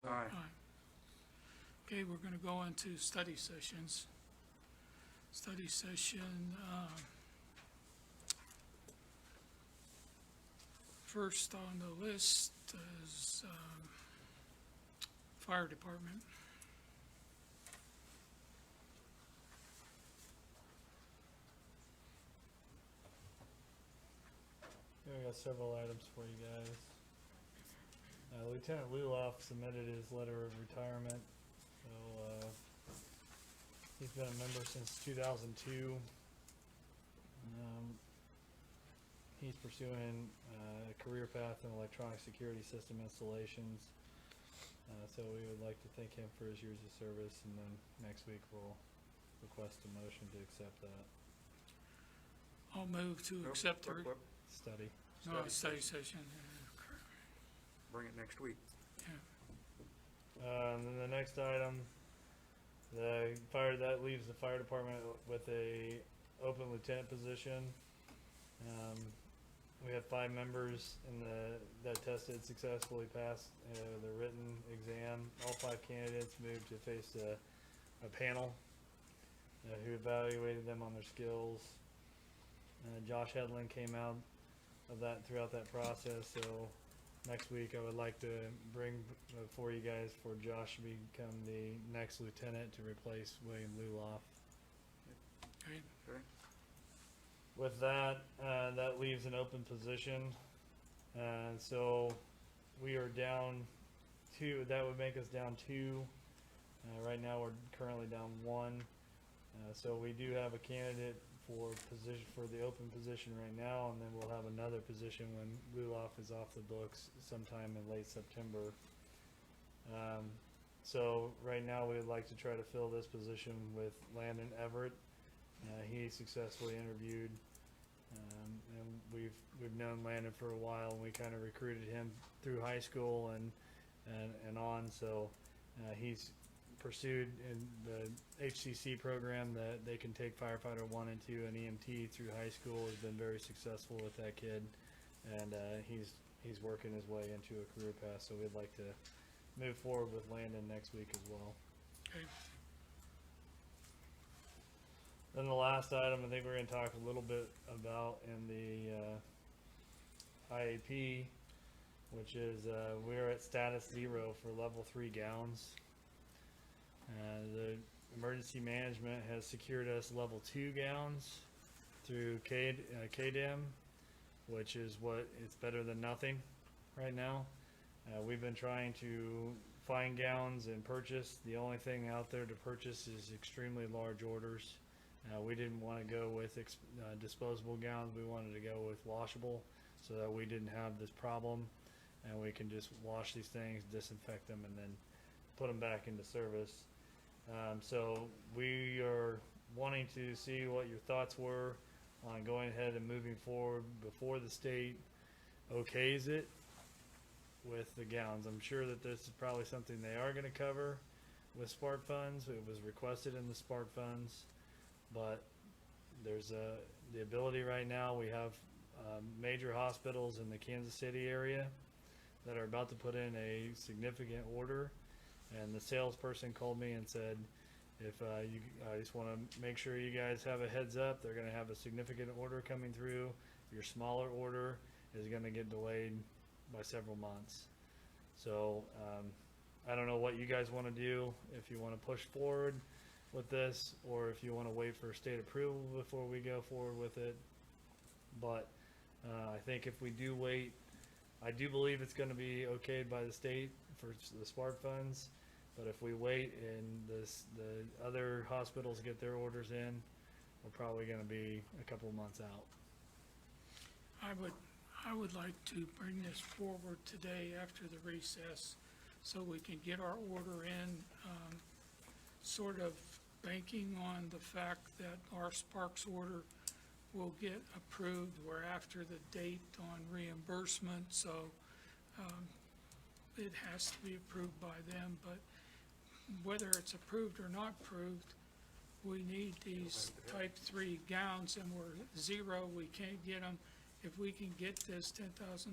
Aye. Okay, we're going to go into study sessions. Study session, first on the list is fire department. Yeah, we got several items for you guys. Lieutenant Luloff submitted his letter of retirement. So, he's been a member since 2002. He's pursuing a career path in electronic security system installations. So we would like to thank him for his years of service, and then next week we'll request a motion to accept that I'll move to accept the, Whoop. study. study session. Bring it next week. Yeah. And then the next item, that leaves the fire department with a open lieutenant position. We have 5 members that tested successfully, passed the written exam. All 5 candidates moved to face a panel who evaluated them on their skills. Josh Hedlund came out of that throughout that process. So next week I would like to bring before you guys for Josh to become the next lieutenant to replace William Luloff. Okay. Okay. With that, that leaves an open position. So we are down 2. That would make us down 2. Right now we're currently down 1. So we do have a candidate for the open position right now, and then we'll have another position when Luloff is off the books sometime in late September. So right now we would like to try to fill this position with Landon Everett. He successfully interviewed, and we've known Landon for a while, and we kind of recruited him through high school and on. So he's pursued in the HCC program that they can take firefighter 1 and 2 and EMT through high school. Has been very successful with that kid, and he's working his way into a career path. So we'd like to move forward with Landon next week as well. Okay. Then the last item I think we're going to talk a little bit about in the IAP, which is we're at status 0 for level 3 gowns. The emergency management has secured us level 2 gowns through KDEM, which is it's better than nothing right now. We've been trying to find gowns and purchase. The only thing out there to purchase is extremely large orders. We didn't want to go with disposable gowns. We wanted to go with washable so that we didn't have this problem, and we can just wash these things, disinfect them, and then put them back into service. So we are wanting to see what your thoughts were on going ahead and moving forward before the state okays it with the gowns. I'm sure that this is probably something they are going to cover with SPART funds. It was requested in the SPART funds, but there's the ability right now. We have major hospitals in the Kansas City area that are about to put in a significant order, and the salesperson called me and said, I just want to make sure you guys have a heads up. They're going to have a significant order coming through. Your smaller order is going to get delayed by several months. So I don't know what you guys want to do, if you want to push forward with this or if you want to wait for state approval before we go forward with it. But I think if we do wait, I do believe it's going to be okayed by the state for the SPART funds. But if we wait and the other hospitals get their orders in, we're probably going to be a couple of months out. I would like to bring this forward today after the recess so we can get our order in, sort of banking on the fact that our Sparks order will get approved. We're after the date on reimbursement, so it has to be approved by them. But whether it's approved or not approved, we need these type 3 gowns, and we're 0, we can't get them. If we can get this $10,000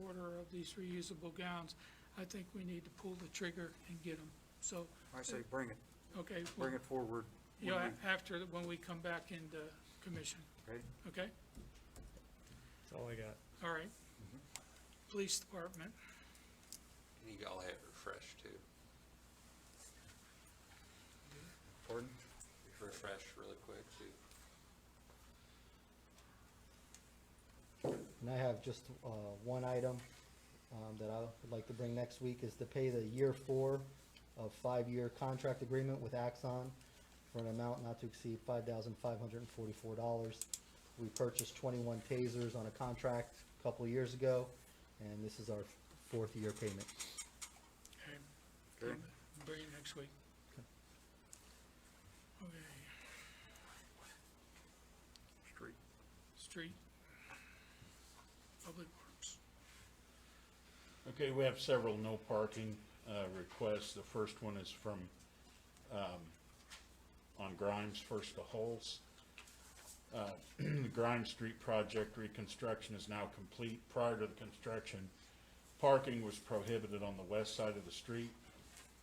order of these reusable gowns, I think we need to pull the trigger and get them. So, I say bring it, okay, well, bring it forward. you know, when after, when we come back into commission, we- Okay, okay? That's all I got. All right. Police department, And you all have refresh too. pardon? Refresh really quick too. And I have just one item that I would like to bring next week is to pay the year 4 of 5-year contract agreement with Axon for an amount not to exceed $5,544. We purchased 21 tasers on a contract a couple of years ago, and this is our 4th year payment. okay, Okay, bring it next week. Okay, street. street, public works, Okay, we have several no parking requests. The first one is from, on Grimes, first to Hulse. The Grimes Street project reconstruction is now complete. Prior to the construction, parking was prohibited on the west side of the street.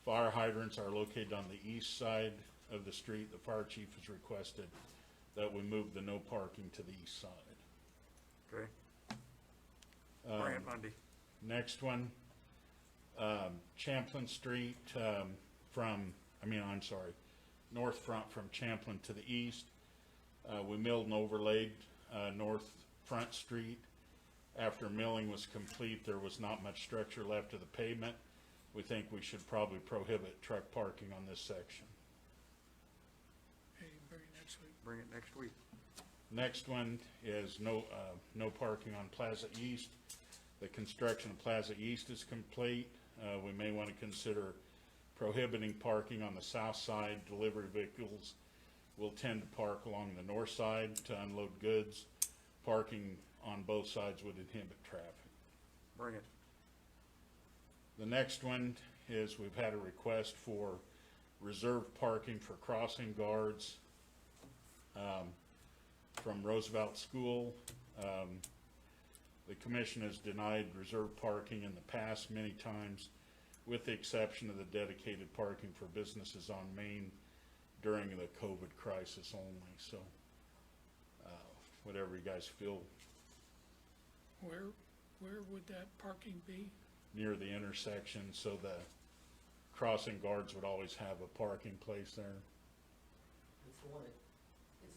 Fire hydrants are located on the east side of the street. The fire chief has requested that we move the no parking to the east side. Okay, bring it Um, Monday. Next one, Champlin Street, north front from Champlin to the east. We milled and overlaid, North Front Street. After milling was complete, there was not much structure left of the pavement. We think we should probably prohibit truck parking on this section. okay, bring it next week. Bring it next week. Next one is no parking on Plaza East. The construction of Plaza East is complete. We may want to consider prohibiting parking on the south side. Delivery vehicles will tend to park along the north side to unload goods. Parking on both sides would inhibit traffic. Bring it. The next one is we've had a request for reserved parking for crossing guards from Roosevelt School. The commission has denied reserved parking in the past many times, with the exception of the dedicated parking for businesses on Main during the COVID crisis only. So, whatever you guys feel Where would that parking be? near the intersection, so the crossing guards would always have a parking place there. It's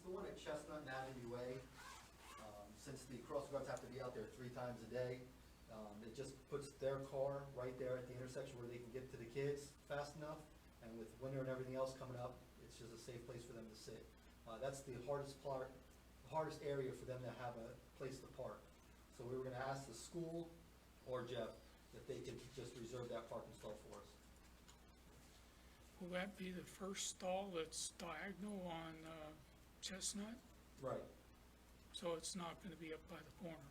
the one at Chestnut and Avenue Way. Since the cross guards have to be out there 3 times a day, it just puts their car right there at the intersection where they can get to the kids fast enough. And with winter and everything else coming up, it's just a safe place for them to sit. That's the hardest part, the hardest area for them to have a place to park. So we were gonna ask the school or Jeff if they could just reserve that parking stall for us. Will that be the first stall that's diagonal on Chestnut? Right. So it's not gonna be up by the corner?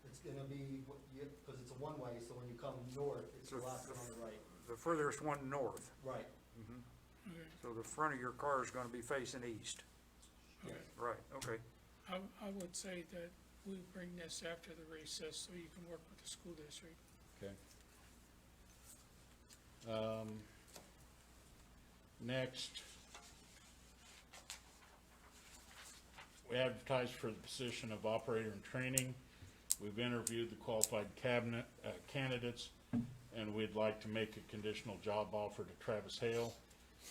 It's gonna be, because it's a one-way, so when you come north, it's the So last one on the right. The furthest one north. Right. Okay, So the front of your car is gonna be facing east. okay. Right, okay. I would say that we bring this after the recess so you can work with the school district. Okay. Next, we advertised for the position of operator in training. We've interviewed the qualified candidates, and we'd like to make a conditional job offer to Travis Hale.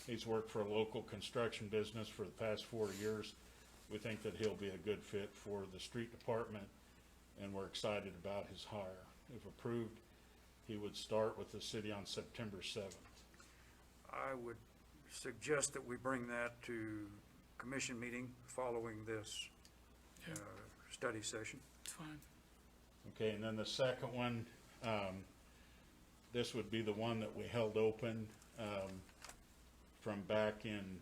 He's worked for a local construction business for the past 4 years. We think that he'll be a good fit for the street department, and we're excited about his hire. If approved, he would start with the city on September 7th. I would suggest that we bring that to commission meeting following this Yeah. study session. It's fine. Okay, and then the second one, this would be the one that we held open from back in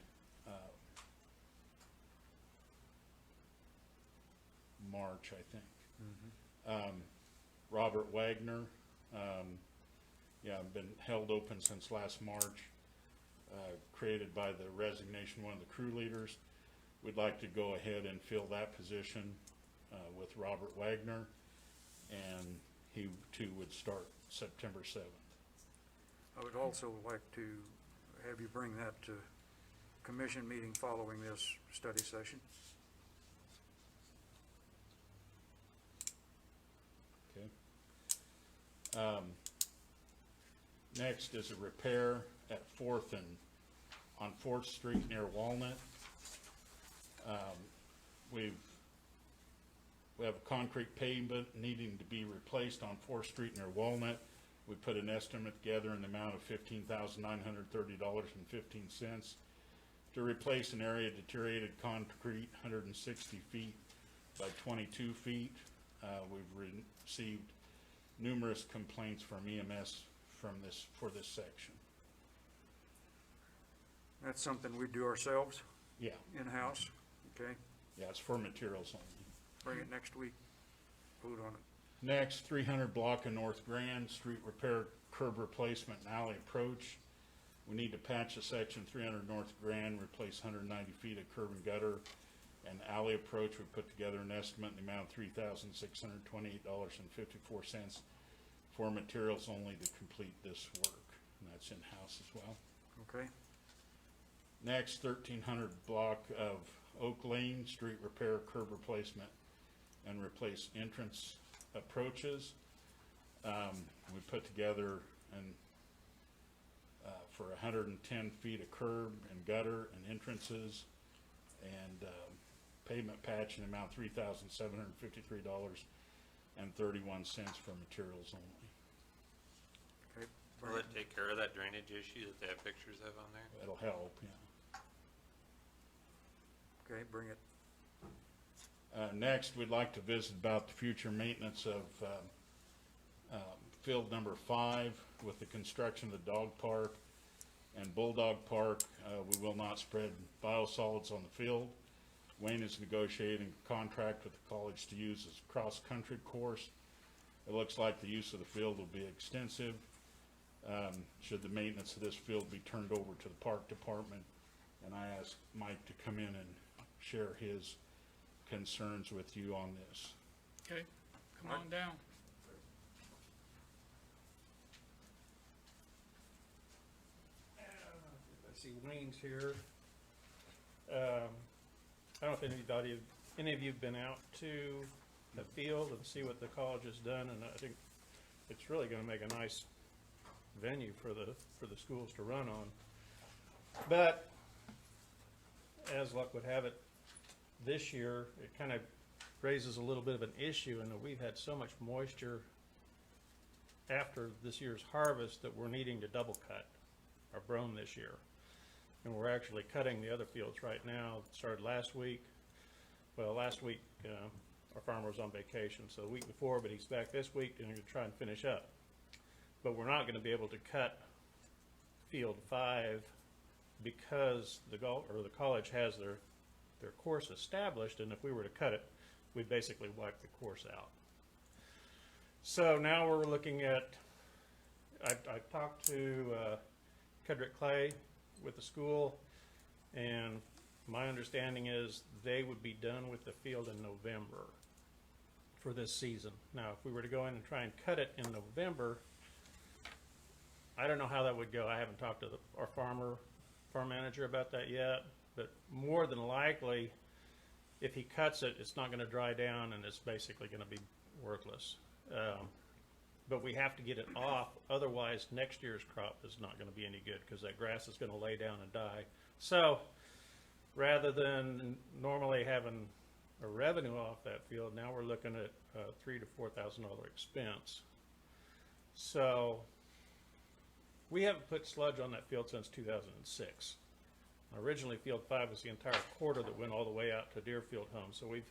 March, I think. Robert Wagner, been held open since last March, created by the resignation of one of the crew leaders. We'd like to go ahead and fill that position with Robert Wagner, and he too would start September 7th. I would also like to have you bring that to commission meeting following this study session. Okay. Next is a repair at on Fourth Street near Walnut. We have a concrete pavement needing to be replaced on Fourth Street near Walnut. We put an estimate together in the amount of $15,930.15 to replace an area of deteriorated concrete, 160 feet by 22 feet. We've received numerous complaints from EMS for this section. That's something we do ourselves, Yeah, in-house, okay? yeah, it's for materials only. Bring it next week, vote on it. Next, 300 block of North Grand, street repair, curb replacement, and alley approach. We need to patch a section 300 North Grand, replace 190 feet of curb and gutter and alley approach. We put together an estimate in the amount of $3,628.54 for materials only to complete this work, and that's in-house as well. Okay, Next, 1300 block of Oak Lane, street repair, curb replacement, and replace entrance approaches. We put together for 110 feet of curb and gutter and entrances, and pavement patch in the amount of $3,753.31 for materials only. okay. Will Bring it take care of that drainage issue that they have pictures of on there? That'll help, yeah. Okay, bring it. Next, we'd like to visit about the future maintenance of field number 5 with the construction of the dog park and bulldog park. We will not spread biosolids on the field. Wayne is negotiating a contract with the college to use as a cross-country course. It looks like the use of the field will be extensive. Should the maintenance of this field be turned over to the park department, and I asked Mike to come in and share his concerns with you on this. Okay, come on down. I see Wayne's here. I don't know if any of you have been out to the field and see what the college has done, and I think it's really gonna make a nice venue for the schools to run on. But as luck would have it, this year, it kind of raises a little bit of an issue in that we've had so much moisture after this year's harvest that we're needing to double cut our brome this year. And we're actually cutting the other fields right now. It started last week. Well, last week, our farmer was on vacation, so the week before, but he's back this week and we're gonna try and finish up. But we're not gonna be able to cut field 5 because the college has their course established, and if we were to cut it, we'd basically wipe the course out. So now we're looking at, I've talked to Kedrick Clay with the school, and my understanding is they would be done with the field in November for this season. Now, if we were to go in and try and cut it in November, I don't know how that would go. I haven't talked to our farm manager about that yet, but more than likely, if he cuts it, it's not going to dry down and it's basically going to be worthless. But we have to get it off, otherwise next year's crop is not going to be any good because that grass is going to lay down and die. So rather than normally having a revenue off that field, now we're looking at $3,000 to $4,000 expense. So we haven't put sludge on that field since 2006. Originally, field 5 was the entire quarter that went all the way out to Deerfield Home. So we've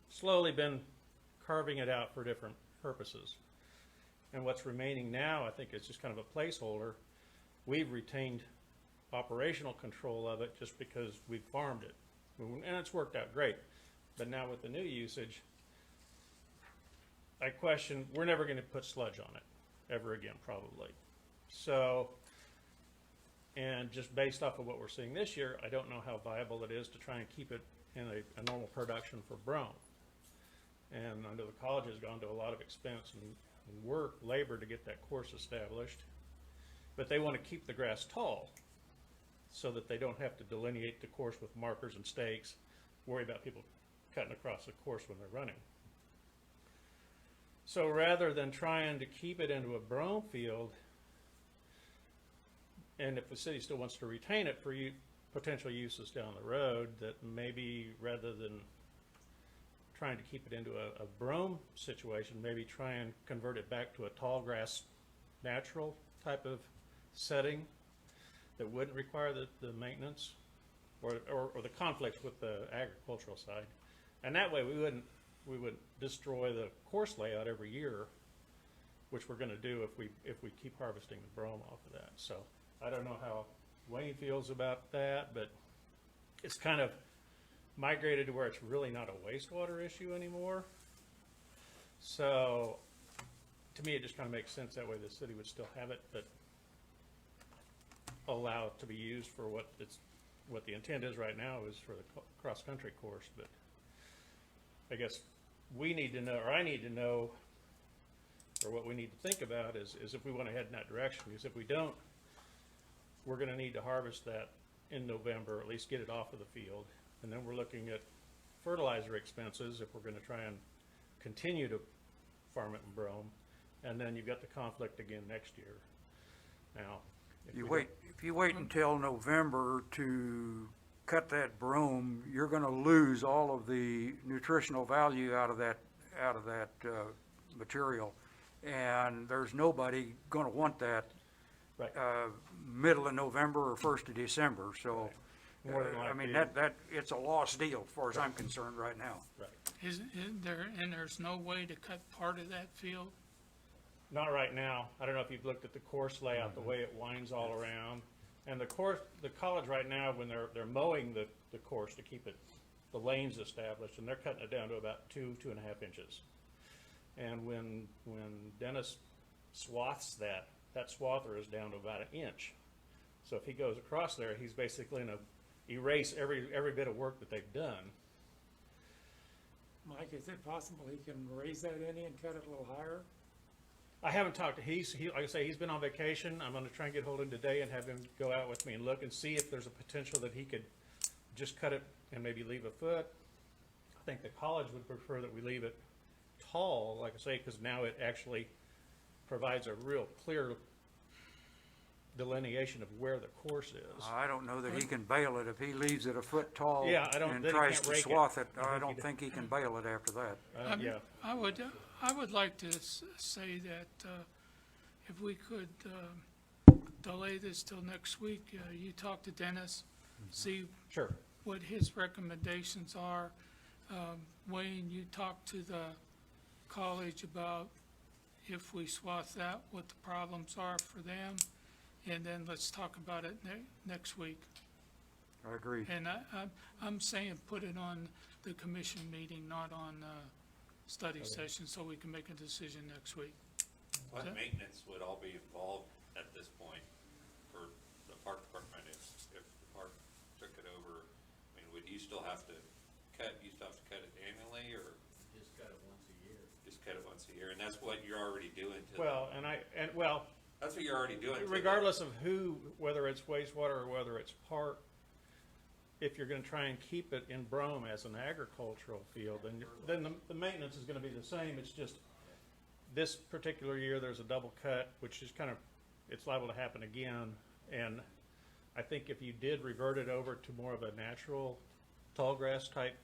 slowly been carving it out for different purposes. And what's remaining now, I think, is just kind of a placeholder. We've retained operational control of it just because we've farmed it. And it's worked out great. But now with the new usage, I question, we're never going to put sludge on it ever again, probably. So, and just based off of what we're seeing this year, I don't know how viable it is to try and keep it in a normal production for brome. And I know the college has gone to a lot of expense and work, labor to get that course established. but they want to keep the grass tall so that they don't have to delineate the course with markers and stakes, worry about people cutting across the course when they're running. So rather than trying to keep it into a brome field, and if the city still wants to retain it for potential uses down the road, that maybe rather than trying to keep it into a brome situation, maybe try and convert it back to a tall grass natural type of setting that wouldn't require the maintenance or the conflict with the agricultural side. And that way we would destroy the course layout every year, which we're gonna do if we keep harvesting the brome off of that. So I don't know how Wayne feels about that, but it's kind of migrated to where it's really not a wastewater issue anymore. So to me, it just kind of makes sense that way the city would still have it, but allow it to be used for what the intent is right now is for the cross-country course. But I guess we need to know, or I need to know, or what we need to think about is if we want to head in that direction, because if we don't, we're going to need to harvest that in November, or at least get it off of the field. And then we're looking at fertilizer expenses if we're going to try and continue to farm it in brome. And then you've got the conflict again next year. Now, if you wait until November to cut that brome, you're gonna lose all of the nutritional value out of that material. And there's nobody gonna want that Right. Middle of November or 1st of December, so. More than I mean, likely. it's a lost deal as far as I'm concerned right now. Right. Is there, and there's no way to cut part of that field? Not right now. I don't know if you've looked at the course layout, the way it winds all around. And the college right now, when they're mowing the course to keep the lanes established, and they're cutting it down to about 2.5 inches. And when Dennis swaths that swather is down to about 1 inch. So if he goes across there, he's basically gonna erase every bit of work that they've done. Mike, is it possible he can raise that any and cut it a little higher? I haven't talked to, he, like I say, he's been on vacation. I'm gonna try and get hold of him today and have him go out with me and look and see if there's a potential that he could just cut it and maybe leave a foot. I think the college would prefer that we leave it tall, like I say, because now it actually provides a real clear delineation of where the course is. I don't know that he can bale it if he leaves it a foot tall Yeah, I don't- and then he tries can't to rake it. swath it. I I think don't he- think he can bale it after that. Yeah, I would like to say that if we could delay this till next week, you talk to Dennis, see sure. what his recommendations are. Wayne, you talk to the college about if we swath that, what the problems are for them, and then let's talk about it next week. I agree. And I'm saying put it on the commission meeting, not on study session, so we can make a decision next week. What Okay. maintenance would all be involved at this point for the park department if the park took it over? I mean, would you still have to cut it annually, or Just cut it once a year. just cut it once a year? And that's what you're already doing to, Well, that's what you're already doing to. regardless of whether it's wastewater or whether it's park, if you're gonna try and keep it in brome as an agricultural field, then the maintenance is gonna be the same. It's just, this particular year, there's a double cut, which is it's liable to happen again. And I think if you did revert it over to more of a natural tall grass type,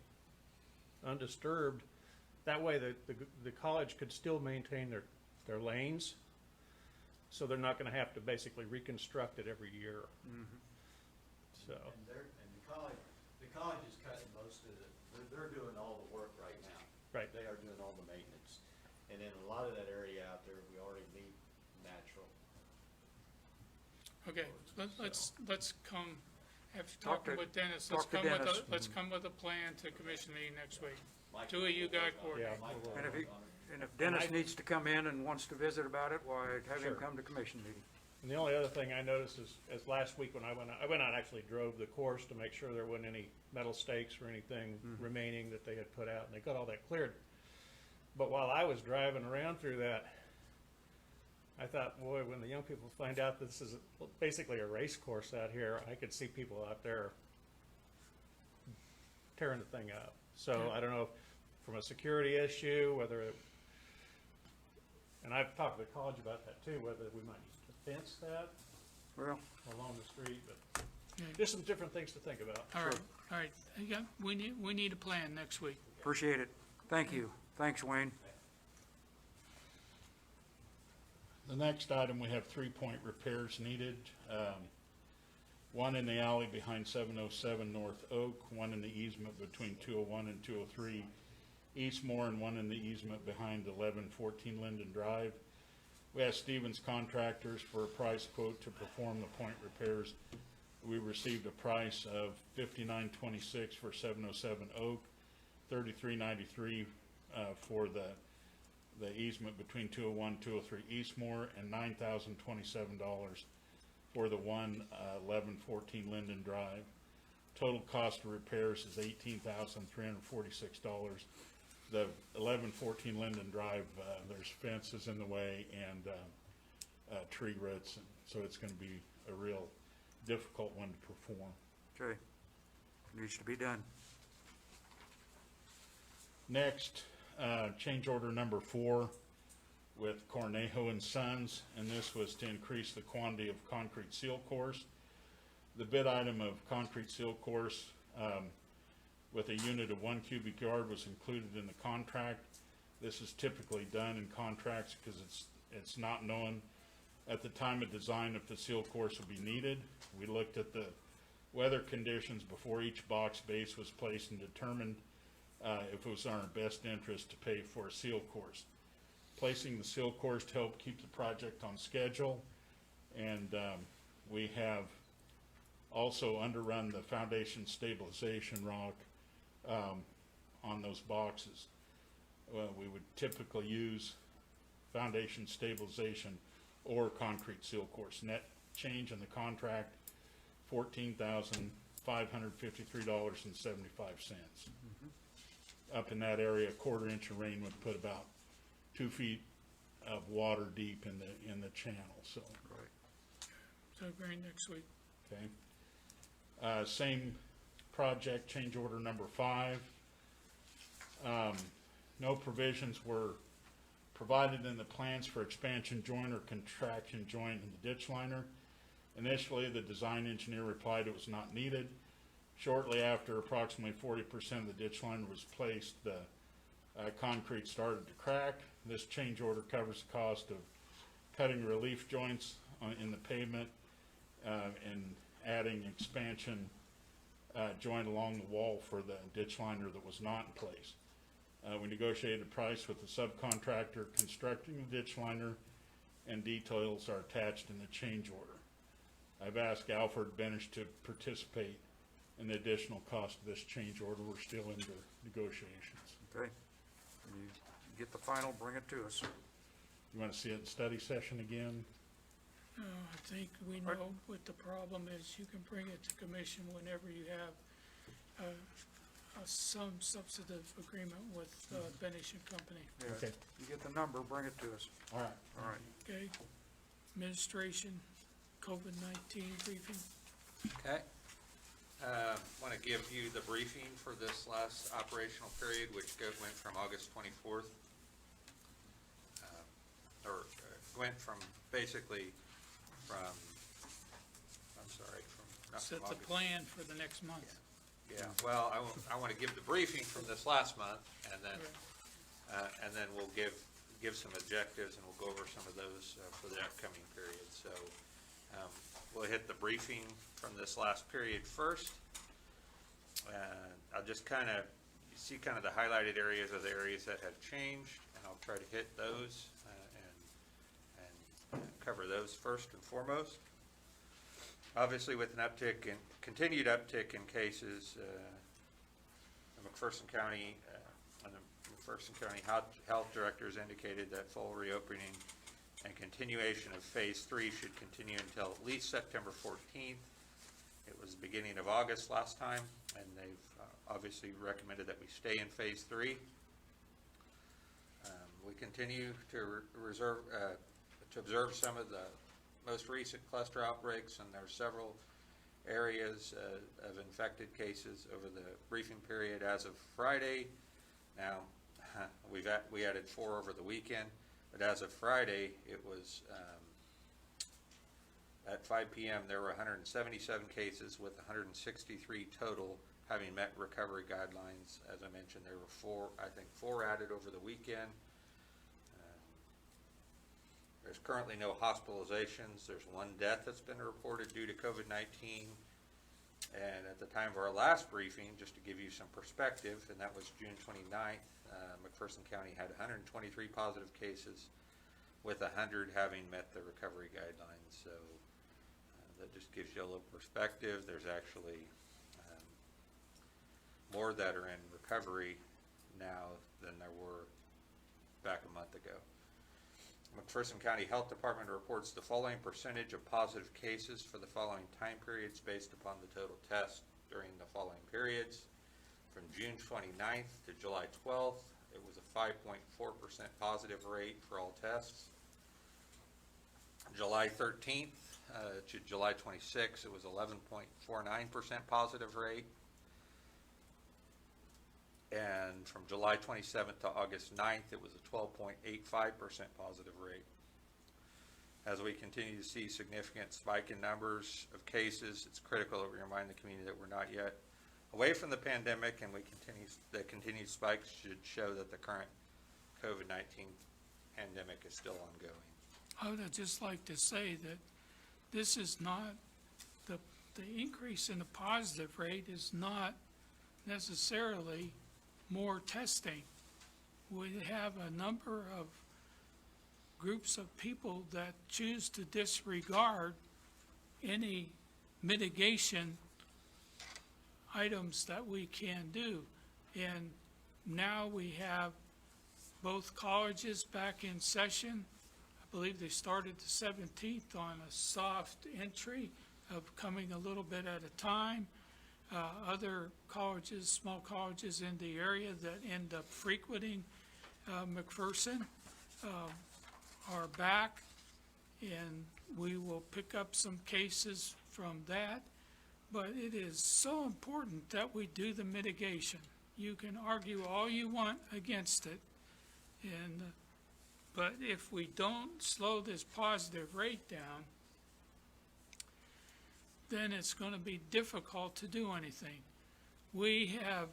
undisturbed, that way the college could still maintain their lanes. So they're not gonna have to basically reconstruct it every year. So, And the college is cutting most of they're doing all the work right now. right. They are doing all the maintenance. And then a lot of that area out there, we already leave natural. Okay, let's come, after Talk talking to- with Dennis, talk to Dennis. let's come with a plan to commission meeting next week. Mike Two of you guys coordinate. Yeah. And if Dennis needs to come in and wants to visit about it, why, have him Sure. come to commission meeting. And the only other thing I noticed is last week when I went out and actually drove the course to make sure there wasn't any metal stakes or anything remaining that they had put out, and they got all that cleared. But while I was driving around through that, I thought, boy, when the young people find out this is basically a race course out here, I could see people out there tearing the thing up. So I don't know, from a security issue, whether it, and I've talked to the college about that too, whether we might need to fence that Well, along the street, but Okay. just some different things to think about. All right, yeah, we need a plan next week. appreciate it. Thank you. Thanks, Wayne. The next item, we have 3-point repairs needed. One in the alley behind 707 North Oak, one in the easement between 201 and 203 Eastmore, and one in the easement behind 1114 Linden Drive. We asked Stevens Contractors for a price quote to perform the point repairs. We received a price of $59.26 for 707 Oak, $33.93 for the easement between 201 and 203 Eastmore, and $9,027 for the 1114 Linden Drive. Total cost of repairs is $18,346. The 1114 Linden Drive, there's fences in the way and tree roots, and so it's going to be a real difficult one to perform. Okay. Needs to be done. Next, change order number 4 with Cornejo and Sons, and this was to increase the quantity of concrete seal course. The bid item of concrete seal course with a unit of 1 cubic yard was included in the contract. This is typically done in contracts because it's not known at the time of design if the seal course will be needed. We looked at the weather conditions before each box base was placed and determined if it was in our best interest to pay for a seal course. Placing the seal course to help keep the project on schedule, and we have also underrun the foundation stabilization rock on those boxes. We would typically use foundation stabilization or concrete seal course. Net change in the contract, $14,553.75. Up in that area, a quarter-inch of rain would put about 2 feet of water deep in the channel. So, So agreeing next week. okay. Same project, change order number 5. No provisions were provided in the plans for expansion joint or contraction joint in the ditch liner. Initially, the design engineer replied it was not needed. Shortly after approximately 40% of the ditch liner was placed, the concrete started to crack. This change order covers the cost of cutting relief joints in the pavement and adding expansion joint along the wall for the ditch liner that was not in place. We negotiated a price with the subcontractor constructing the ditch liner, and details are attached in the change order. I've asked Alfred Benish to participate in the additional cost of this change order. We're still in the negotiations. Okay. When you get the final, bring it to us. You want to see it in study session again? I think we know what the problem is. You can bring it to commission whenever you have some substantive agreement with Benish and Company. Yeah. Okay. You get the number, bring it to us. All right. All right. Okay? Administration, COVID-19 briefing. Okay. Want to give you the briefing for this last operational period, which went from August 24th, went from basically from, I'm sorry, from, not from Set the August. plan for the next month. Yeah, well, I want to give the briefing from this last month, and then we'll give some objectives, and we'll go over some of those for the upcoming period. So we'll hit the briefing from this last period first. I'll just kind of, you see kind of the highlighted areas of the areas that have changed, and I'll try to hit those and cover those first and foremost. Obviously, with an continued uptick in cases, the McPherson County Health Directors indicated that full reopening and continuation of Phase 3 should continue until at least September 14th. It was the beginning of August last time, and they've obviously recommended that we stay in Phase 3. We continue to to observe some of the most recent cluster outbreaks, and there are several areas of infected cases over the briefing period as of Friday. Now, we added 4 over the weekend, but as of Friday, it was at 5 p.m. there were 177 cases with 163 total having met recovery guidelines. As I mentioned, there were 4 added over the weekend. There's currently no hospitalizations. There's 1 death that's been reported due to COVID-19. And at the time of our last briefing, just to give you some perspective, and that was June 29th, McPherson County had 123 positive cases with 100 having met the recovery guidelines. So that just gives you a little perspective. There's actually more that are in recovery now than there were back a month ago. McPherson County Health Department reports the following percentage of positive cases for the following time periods based upon the total tests during the following periods. From June 29th to July 12th, it was a 5.4% positive rate for all tests. July 13th to July 26th, it was 11.49% positive rate. And from July 27th to August 9th, it was a 12.85% positive rate. As we continue to see significant spike in numbers of cases, it's critical that we remind the community that we're not yet away from the pandemic, and the continued spikes should show that the current COVID-19 pandemic is still ongoing. I would just like to say that this is not, the increase in the positive rate is not necessarily more testing. We have a number of groups of people that choose to disregard any mitigation items that we can do. And now we have both colleges back in session. I believe they started the 17th on a soft entry of coming a little bit at a time. Other colleges, small colleges in the area that end up frequenting McPherson are back, and we will pick up some cases from that. But it is so important that we do the mitigation. You can argue all you want against it, but if we don't slow this positive rate down, then it's going to be difficult to do anything. We have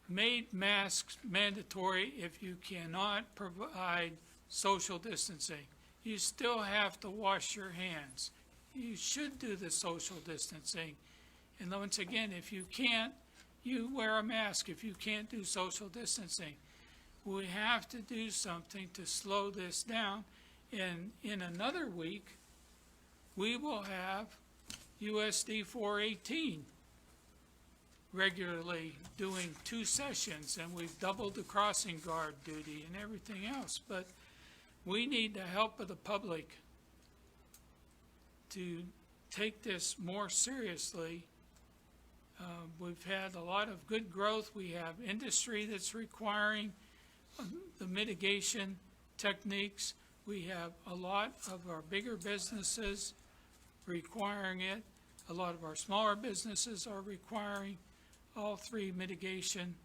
made masks mandatory if you cannot provide social distancing. You still have to wash your hands. You should do the social distancing. And once again, if you can't, you wear a mask if you can't do social distancing. We have to do something to slow this down. And in another week, we will have USD 418 regularly doing 2 sessions, and we've doubled the crossing guard duty and everything else. But we need the help of the public to take this more seriously. We've had a lot of good growth. We have industry that's requiring the mitigation techniques. We have a lot of our bigger businesses requiring it. A lot of our smaller businesses are requiring all 3 mitigation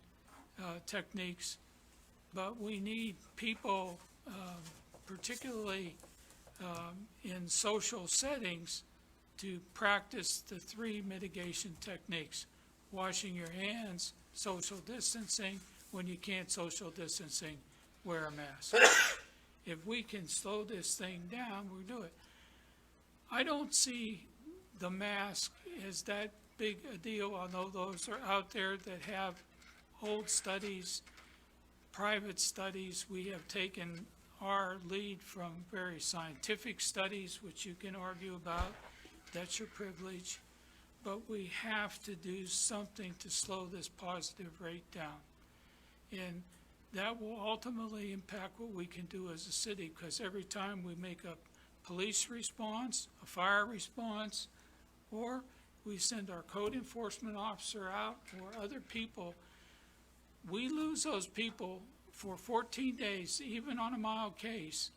techniques. But we need people, particularly in social settings, to practice the 3 mitigation techniques: washing your hands, social distancing. When you can't social distancing, wear a mask. If we can slow this thing down, we'll do it. I don't see the mask as that big a deal. I know those are out there that have old studies, private studies. We have taken our lead from very scientific studies, which you can argue about. That's your privilege. But we have to do something to slow this positive rate down. And that will ultimately impact what we can do as a city, because every time we make a police response, a fire response, or we send our code enforcement officer out or other people, we lose those people for 14 days, even on a mild case,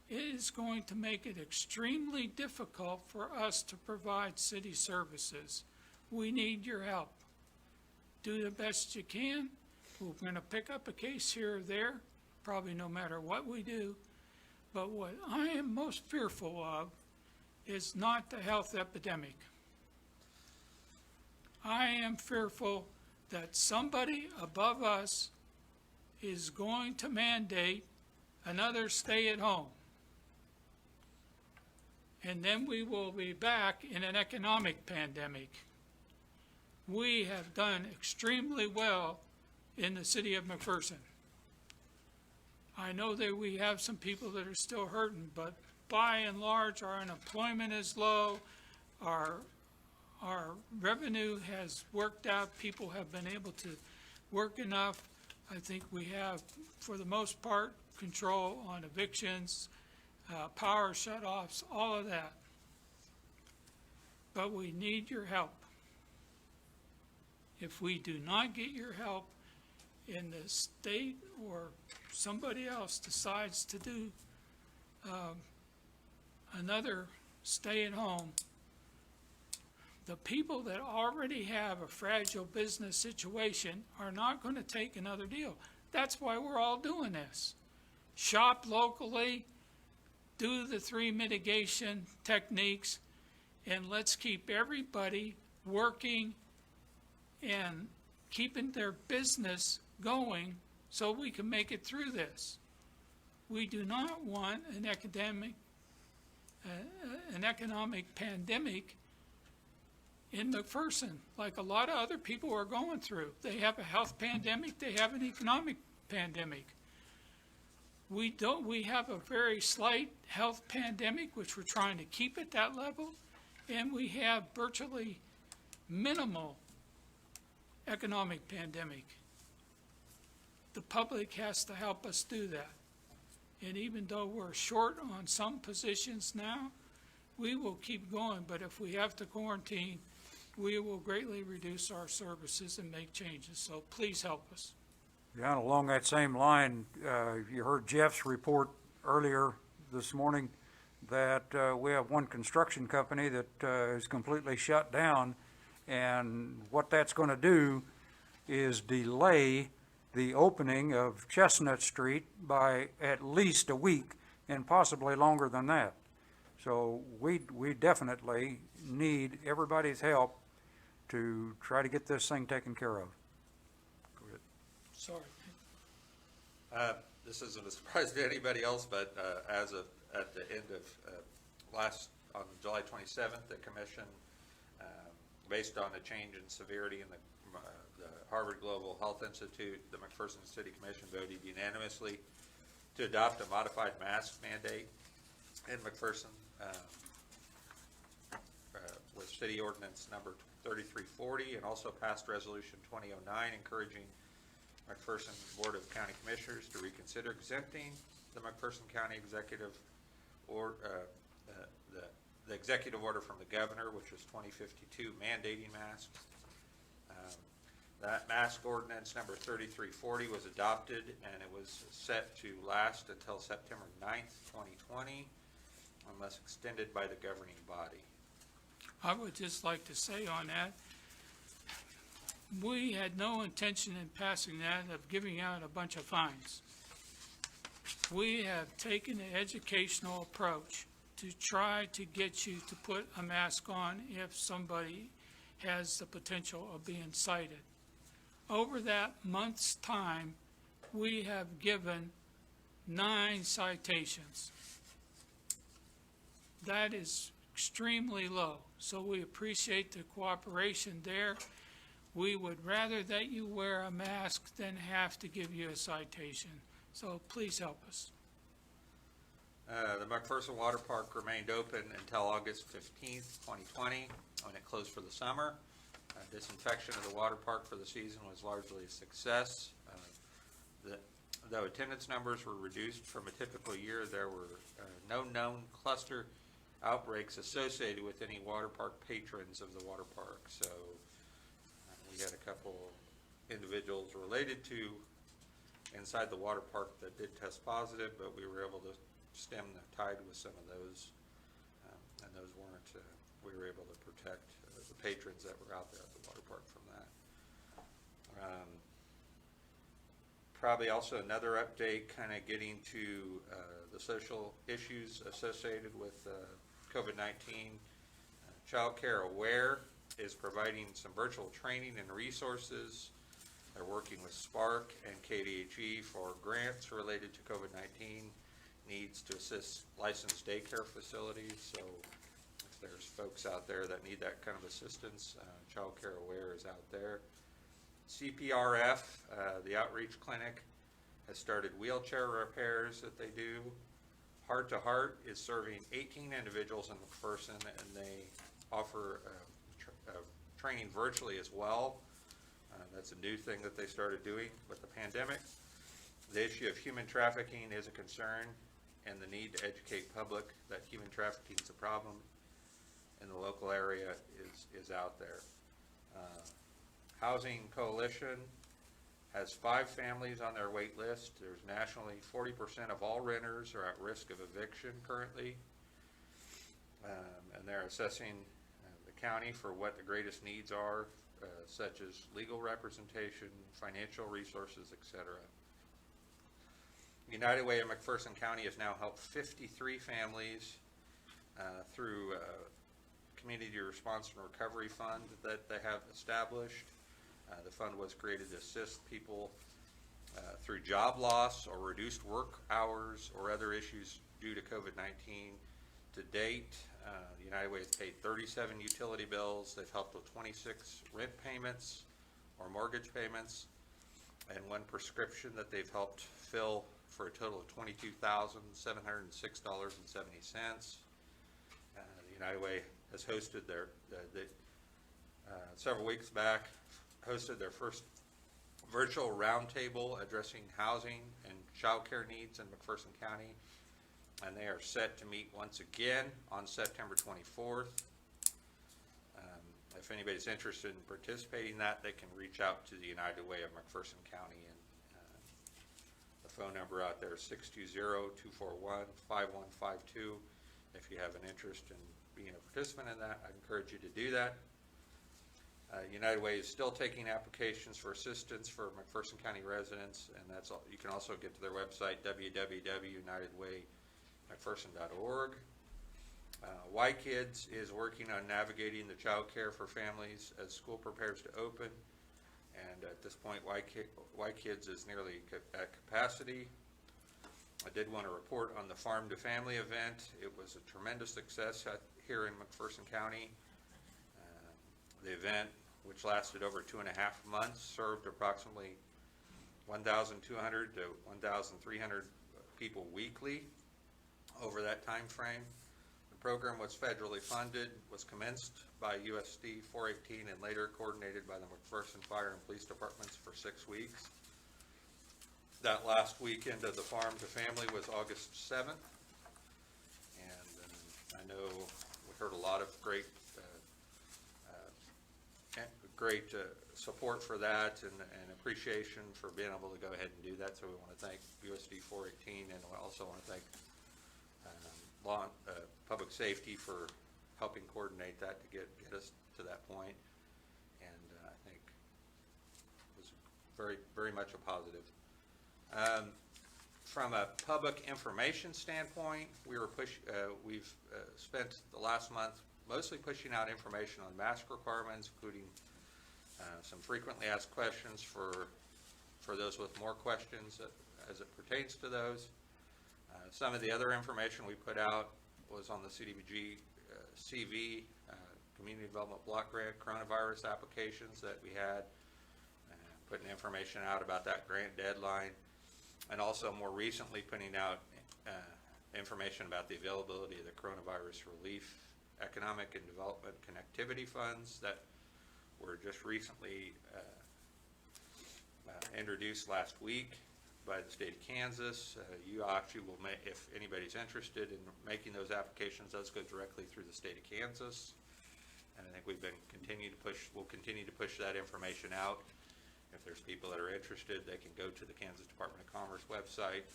it is going to make it extremely difficult for us to provide city services. We need your help. Do the best you can. We're going to pick up a case here or there, probably no matter what we do. But what I am most fearful of is not the health epidemic. I am fearful that somebody above us is going to mandate another stay-at-home. And then we will be back in an economic pandemic. We have done extremely well in the city of McPherson. I know that we have some people that are still hurting, but by and large, our unemployment is low, our revenue has worked out, people have been able to work enough. I think we have, for the most part, control on evictions, power shutoffs, all of that. But we need your help. If we do not get your help, and the state or somebody else decides to do another stay-at-home, the people that already have a fragile business situation are not going to take another deal. That's why we're all doing this. Shop locally, do the 3 mitigation techniques, and let's keep everybody working and keeping their business going so we can make it through this. We do not want an economic pandemic in McPherson, like a lot of other people are going through. They have a health pandemic, they have an economic pandemic. We have a very slight health pandemic, which we're trying to keep at that level, and we have virtually minimal economic pandemic. The public has to help us do that. And even though we're short on some positions now, we will keep going, but if we have to quarantine, we will greatly reduce our services and make changes, so please help us. Yeah, and along that same line, you heard Jeff's report earlier this morning that we have one construction company that is completely shut down, and what that's going to do is delay the opening of Chestnut Street by at least a week and possibly longer than that. So we definitely need everybody's help to try to get this thing taken care of. Sorry. This isn't a surprise to anybody else, but as of at the end of on July 27th, the commission, based on the change in severity in the Harvard Global Health Institute, the McPherson City Commission voted unanimously to adopt a modified mask mandate in McPherson with City Ordinance number 3340, and also passed Resolution 2009 encouraging McPherson Board of County Commissioners to reconsider exempting the McPherson County Executive or the executive order from the governor, which was 2052, mandating masks. That mask ordinance number 3340 was adopted, and it was set to last until September 9th, 2020, unless extended by the governing body. I would just like to say on that, we had no intention in passing that of giving out a bunch of fines. We have taken an educational approach to try to get you to put a mask on if somebody has the potential of being cited. Over that month's time, we have given 9 citations. That is extremely low, so we appreciate the cooperation there. We would rather that you wear a mask than have to give you a citation, so please help us. The McPherson Water Park remained open until August 15th, 2020, when it closed for the summer. Disinfection of the water park for the season was largely a success. Though attendance numbers were reduced from a typical year, there were no known cluster outbreaks associated with any water park patrons of the water park. So we had a couple individuals related to inside the water park that did test positive, but we were able to stem the tide with some of those. And those weren't, we were able to protect the patrons that were out there at the water park from that. Probably also another update, kind of getting to the social issues associated with COVID-19. Child Care Aware is providing some virtual training and resources. They're working with Spark and KDHE for grants related to COVID-19 needs to assist licensed daycare facilities. So if there's folks out there that need that kind of assistance, Child Care Aware is out there. CPRF, the outreach clinic, has started wheelchair repairs that they do. Heart to Heart is serving 18 individuals in McPherson, and they offer training virtually as well. That's a new thing that they started doing with the pandemic. The issue of human trafficking is a concern, and the need to educate public that human trafficking is a problem in the local area is out there. Housing Coalition has 5 families on their wait list. There's nationally 40% of all renters are at risk of eviction currently. And they're assessing the county for what the greatest needs are, such as legal representation, financial resources, etc. United Way of McPherson County has now helped 53 families through Community Response and Recovery Fund that they have established. The fund was created to assist people through job loss or reduced work hours or other issues due to COVID-19. To date, United Way has paid 37 utility bills. They've helped with 26 rent payments or mortgage payments, and 1 prescription that they've helped fill for a total of $22,706.70. United Way has hosted several weeks back, hosted their first virtual roundtable addressing housing and child care needs in McPherson County, and they are set to meet once again on September 24th. If anybody's interested in participating in that, they can reach out to the United Way of McPherson County, and the phone number out there is 620-241-5152. If you have an interest in being a participant in that, I encourage you to do that. United Way is still taking applications for assistance for McPherson County residents, and that's all. You can also get to their website, www.unitedwaymcpherson.org. Y-Kids is working on navigating the child care for families as school prepares to open, and at this point Y-Kids is nearly at capacity. I did want to report on the Farm to Family event. It was a tremendous success here in McPherson County. The event, which lasted over 2.5 months, served approximately 1,200 to 1,300 people weekly over that time frame. The program was federally funded, was commenced by USD 418 and later coordinated by the McPherson Fire and Police Departments for 6 weeks. That last weekend of the Farm to Family was August 7th, and I know we heard a lot of great support for that and appreciation for being able to go ahead and do that. So we want to thank USD 418, and we also want to thank Public Safety for helping coordinate that to get us to that point. And I think it was very, very much a positive. From a public information standpoint, we've spent the last month mostly pushing out information on mask requirements, including some frequently asked questions for those with more questions as it pertains to those. Some of the other information we put out was on the CDBG CV, Community Development Block Grant coronavirus applications that we had, putting information out about that grant deadline, and also more recently putting out information about the availability of the coronavirus relief economic and development connectivity funds that were just recently introduced last week by the state of Kansas. You actually will make, if anybody's interested in making those applications, those go directly through the state of Kansas. And I think we'll continue to push that information out. If there's people that are interested, they can go to the Kansas Department of Commerce website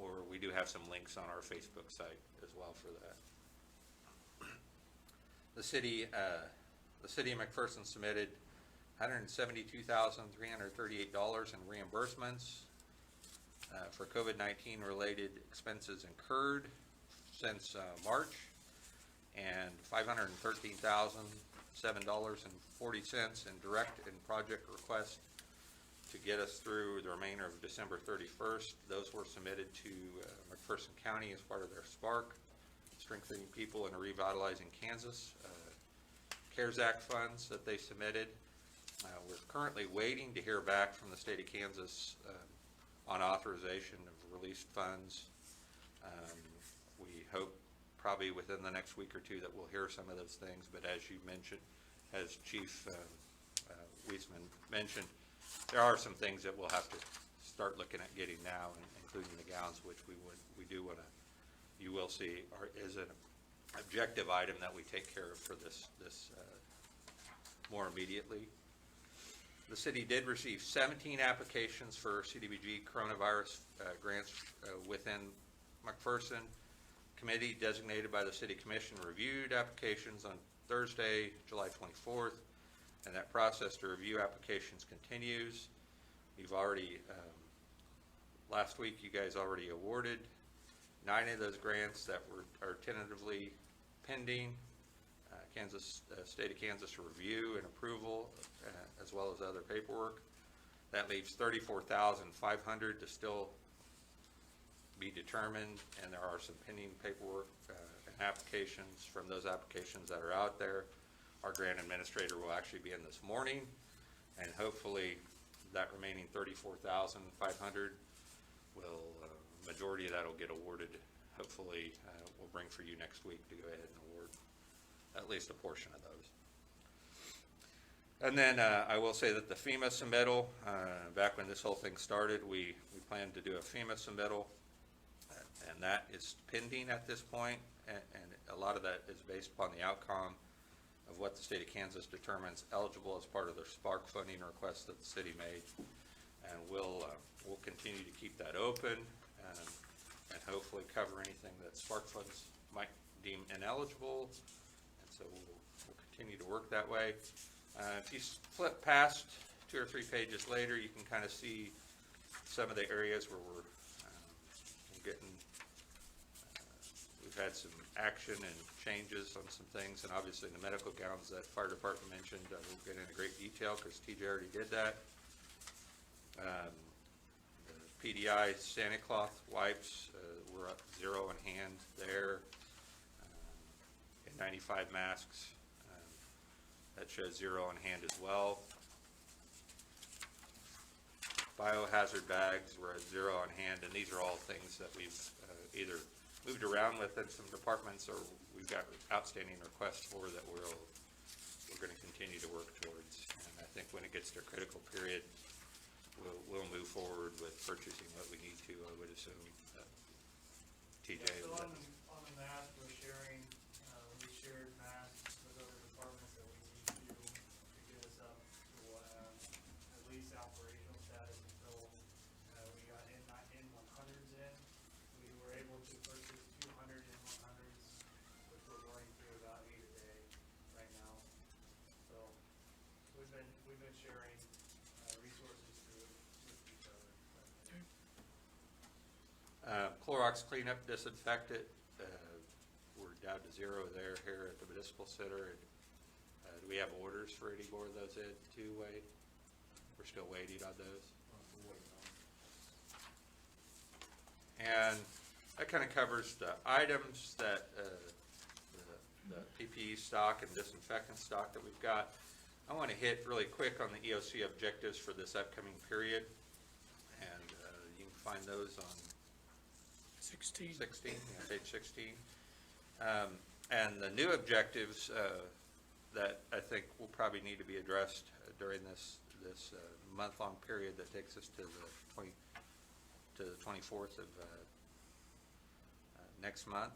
or we do have some links on our Facebook site as well for that. The city of McPherson submitted $172,338 in reimbursements for COVID-19 related expenses incurred since March, and $513,007.40 in direct and project requests to get us through the remainder of December 31st. Those were submitted to McPherson County as part of their SPARK, Strengthening People and Revitalizing Kansas CARES Act funds that they submitted. We're currently waiting to hear back from the state of Kansas on authorization of released funds. We hope probably within the next week or two that we'll hear some of those things, but as you mentioned, as Chief Weisman mentioned, there are some things that we'll have to start looking at getting now, including the gowns, which we do want to, you will see, is an objective item that we take care of for this more immediately. The city did receive 17 applications for CDBG coronavirus grants within McPherson. Committee designated by the City Commission reviewed applications on Thursday, July 24th, and that process to review applications continues. We've already, last week you guys already awarded 9 of those grants that are tentatively pending. State of Kansas review and approval, as well as other paperwork. That leaves $34,500 to still be determined, and there are some pending paperwork and applications from those applications that are out there. Our grant administrator will actually be in this morning, and hopefully that remaining $34,500 will, majority of that will get awarded. Hopefully we'll bring for you next week to go ahead and award at least a portion of those. And then I will say that the FEMA submittal, back when this whole thing started, we planned to do a FEMA submittal, and that is pending at this point, and a lot of that is based upon the outcome of what the state of Kansas determines eligible as part of their SPARK funding request that the city made. And we'll continue to keep that open and hopefully cover anything that SPARK funds might deem ineligible. And so we'll continue to work that way. If you flip past 2 or 3 pages later, you can kind of see some of the areas where we're getting, we've had some action and changes on some things, and obviously the medical gowns that fire department mentioned, we'll get into great detail because TJ already did that. The PDI Santa Cloth wipes, we're up 0 in hand there. And 95 masks, that shows 0 in hand as well. Biohazard bags, we're at 0 in hand, and these are all things that we've either moved around within some departments, or we've got outstanding requests for that we're going to continue to work towards. And I think when it gets to a critical period, we'll move forward with purchasing what we need to, I would assume. TJ? Yeah, so on the mask we're sharing, we shared masks with other departments that we need to get us up to at least operational status until we got N100s in. We were able to purchase 200 N100s, which we're going through about 8 a day right now. So we've been sharing resources with each other. Clorox cleanup disinfectant, we're down to 0 there here at the municipal center. Do we have orders for any more of those in too, Wade? We're still waiting on those. And that kind of covers the items that the PPE stock and disinfectant stock that we've got. I want to hit really quick on the EOC objectives for this upcoming period, and you can find those on 16. 16, yeah, page 16. And the new objectives that I think will probably need to be addressed during this month-long period that takes us to the 24th of next month.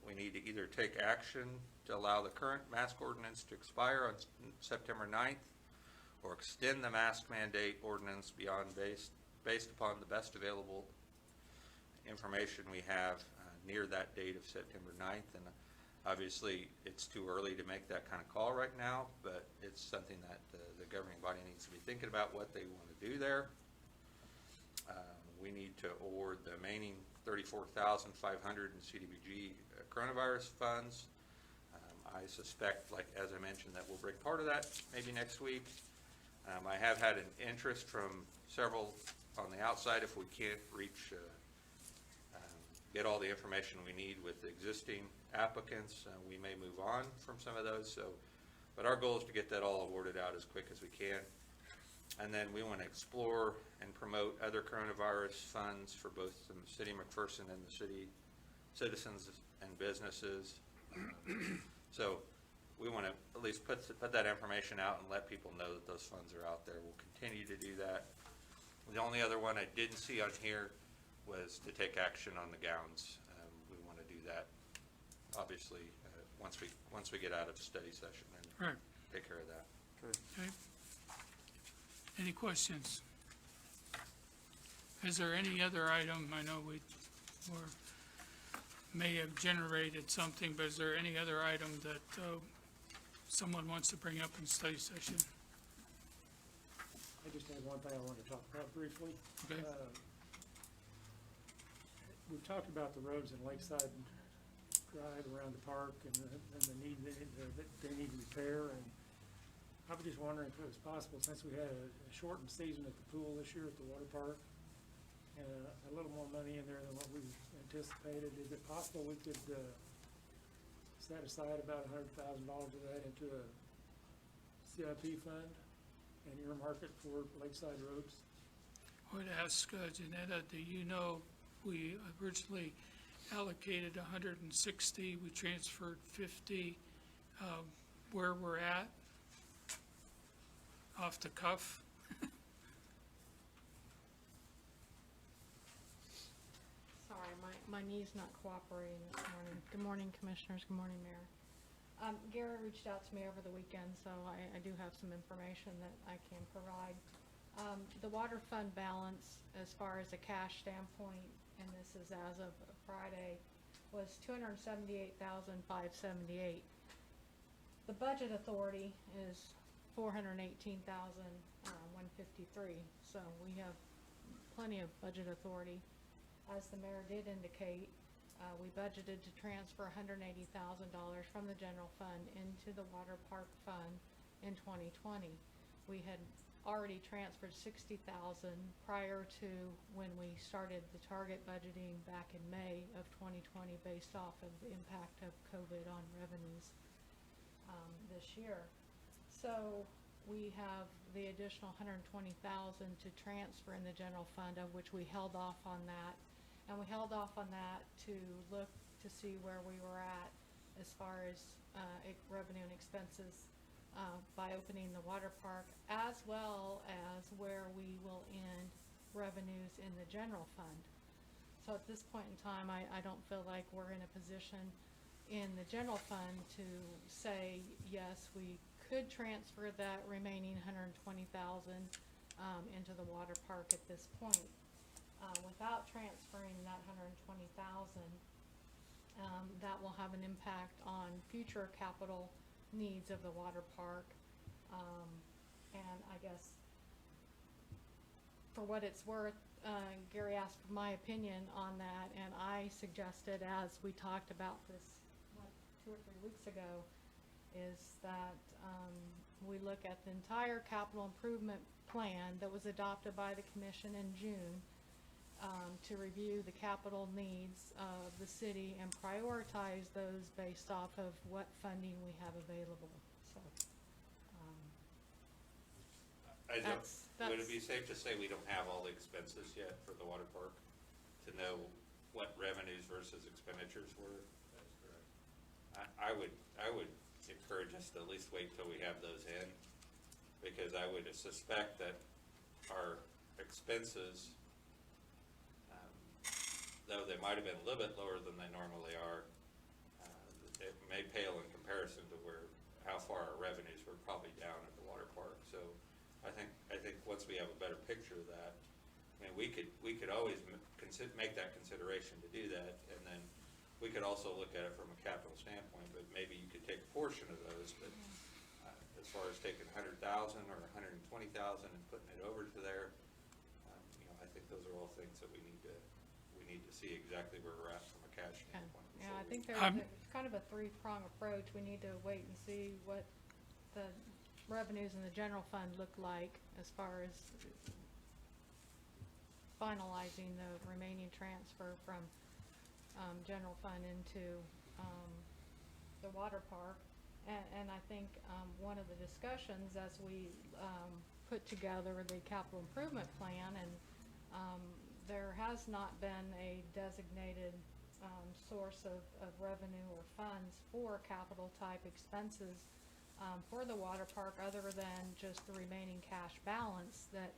We need to either take action to allow the current mask ordinance to expire on September 9th, or extend the mask mandate ordinance beyond based upon the best available information we have near that date of September 9th. And obviously, it's too early to make that kind of call right now, but it's something that the governing body needs to be thinking about what they want to do there. We need to award the remaining $34,500 in CDBG coronavirus funds. I suspect, like as I mentioned, that we'll bring part of that maybe next week. I have had an interest from several on the outside. If we can't reach, get all the information we need with the existing applicants, we may move on from some of those. So, but our goal is to get that all awarded out as quick as we can. And then we want to explore and promote other coronavirus funds for both the city of McPherson and the city citizens and businesses. So we want to at least put that information out and let people know that those funds are out there. We'll continue to do that. The only other one I didn't see on here was to take action on the gowns. We want to do that, obviously, once we get out of study session and Right. take care of that. Okay. Any questions? Is there any other item? I know may have generated something, but is there any other item that someone wants to bring up in study session? I just had one thing I wanted to talk about briefly. Okay. We've talked about the roads in Lakeside Drive around the park and the need that they need repair. And I was just wondering if it was possible, since we had a shortened season at the pool this year at the water park, and a little more money in there than what we anticipated, is it possible we could set aside about $100,000 of that into a CIP fund and earmark it for Lakeside roads? I would ask Janetta, do you know, we originally allocated 160, we transferred 50, where we're at? Off the cuff? Sorry, my knee's not cooperating this morning. Good morning, Commissioners. Good morning, Mayor. Gary reached out to me over the weekend, so I do have some information that I can provide. The water fund balance, as far as a cash standpoint, and this is as of Friday, was $278,578. The budget authority is $418,153. So we have plenty of budget authority. As the mayor did indicate, we budgeted to transfer $180,000 from the general fund into the water park fund in 2020. We had already transferred $60,000 prior to when we started the target budgeting back in May of 2020 based off of the impact of COVID on revenues this year. So we have the additional $120,000 to transfer in the general fund, of which we held off on that. And we held off on that to look to see where we were at as far as revenue and expenses by opening the water park, as well as where we will end revenues in the general fund. So at this point in time, I don't feel like we're in a position in the general fund to say, yes, we could transfer that remaining $120,000 into the water park at this point. Without transferring that $120,000, that will have an impact on future capital needs of the water park. And I guess, for what it's worth, Gary asked for my opinion on that, and I suggested, as we talked about this 2 or 3 weeks ago, is that we look at the entire capital improvement plan that was adopted by the commission in June to review the capital needs of the city and prioritize those based off of what funding we have available. So Would it be safe to say we don't have all the expenses yet for the water park to know what revenues versus expenditures were? That's correct. I would encourage us to at least wait till we have those in, because I would suspect that our expenses, though they might have been a little bit lower than they normally are, it may pale in comparison to how far our revenues were probably down at the water park. So I think once we have a better picture of that, I mean, mean, we could always make that consideration to do that, and then we could also look at it from a capital standpoint, but maybe you could take a portion of those, but as far as taking 100,000 or 120,000 and putting it over to there, you know, I think those are all things that we need to see exactly where we're at from a cash Okay. standpoint. Yeah, before I we- think there's kind of a three-prong approach. We need to wait and see what the revenues in the general fund look like as far as finalizing the remaining transfer from, general fund into, the water park. And I think, one of the discussions as we, put together the capital improvement plan, and, there has not been a designated, source of revenue or funds for capital type expenses, for the water park, other than just the remaining cash balance that,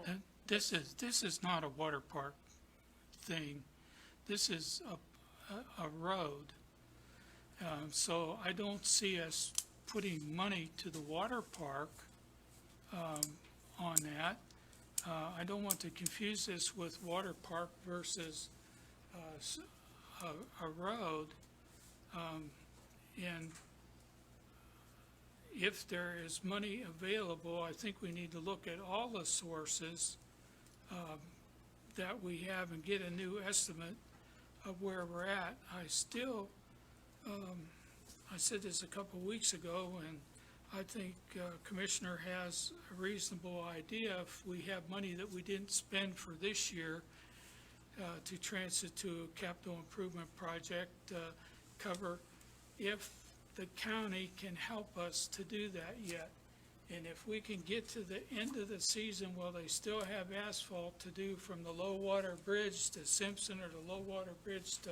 And this is not a water park thing. This is a road. So I don't see us putting money to the water park, on that. I don't want to confuse this with water park versus, a road. And if there is money available, I think we need to look at all the sources that we have and get a new estimate of where we're at. I still, I said this a couple of weeks ago, and I think Commissioner has a reasonable idea. If we have money that we didn't spend for this year to transfer to a capital improvement project cover, if the county can help us to do that yet. And if we can get to the end of the season while they still have asphalt to do from the low water bridge to Simpson or the low water bridge to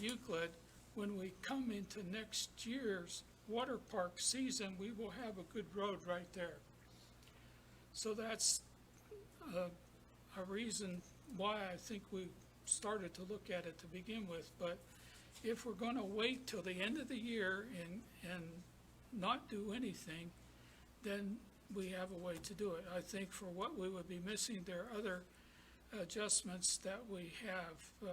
Euclid, when we come into next year's water park season, we will have a good road right there. So that's a reason why I think we started to look at it to begin with. But if we're gonna wait till the end of the year and not do anything, then we have a way to do it. I think for what we would be missing, there are other adjustments that we have,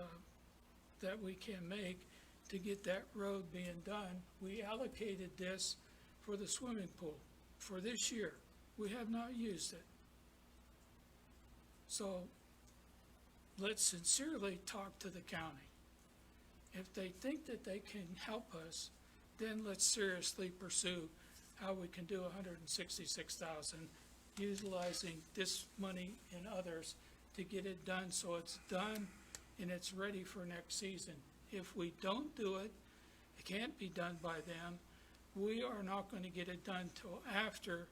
that we can make to get that road being done. We allocated this for the swimming pool for this year. We have not used it. So let's sincerely talk to the county. If they think that they can help us, then let's seriously pursue how we can do 166,000, utilizing this money and others to get it done so it's done and it's ready for next season. If we don't do it, it can't be done by then, we are not going to get it done till after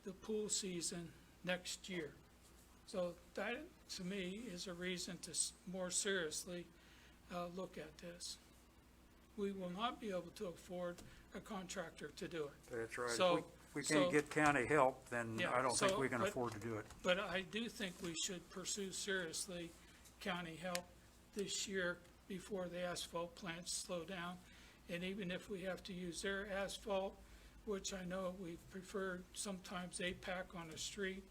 the pool season next year. So that, to me, is a reason to more seriously look at this. We will not be able to afford a contractor to do it. That's right. So- If we can't get county help, then Yeah, I don't think so- we can but- afford to do it. But I do think we should pursue seriously county help this year before the asphalt plants slow down. And even if we have to use their asphalt, which I know we prefer sometimes APAC on the street,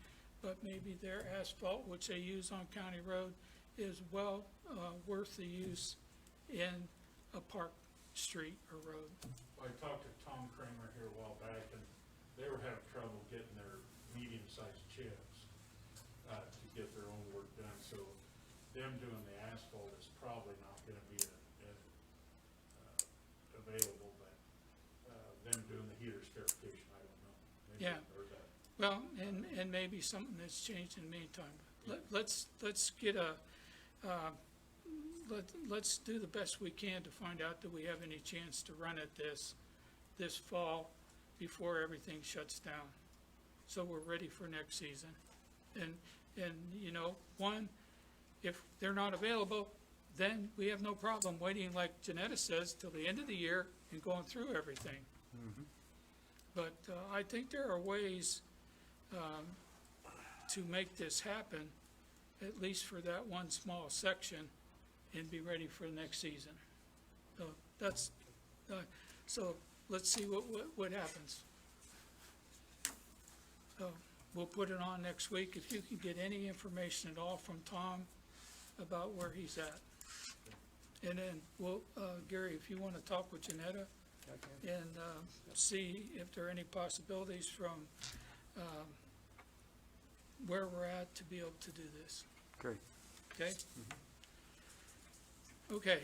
but maybe their asphalt, which they use on County Road, is well worth the use in a park street or road. I talked to Tom Kramer here a while back, and they were having trouble getting their medium-sized chips to get their own work done, so them doing the asphalt is probably not gonna be available, but them doing the heater sterification, I don't know. Maybe Yeah. I've heard that. Well, and maybe something that's changed in the meantime. Let's get a, let's do the best we can to find out that we have any chance to run it this fall before everything shuts down. So we're ready for next season. And, you know, if they're not available, then we have no problem waiting, like Janetta says, till the end of the year and going through everything. But I think there are ways to make this happen, at least for that one small section, and be ready for the next season. So that's, so let's see what happens. So we'll put it on next week. If you can get any information at all from Tom about where he's at. And then we'll, Gary, if you wanna talk with Janetta and, see if there are any possibilities from, where we're at to be able to do this, Okay. okay? Okay,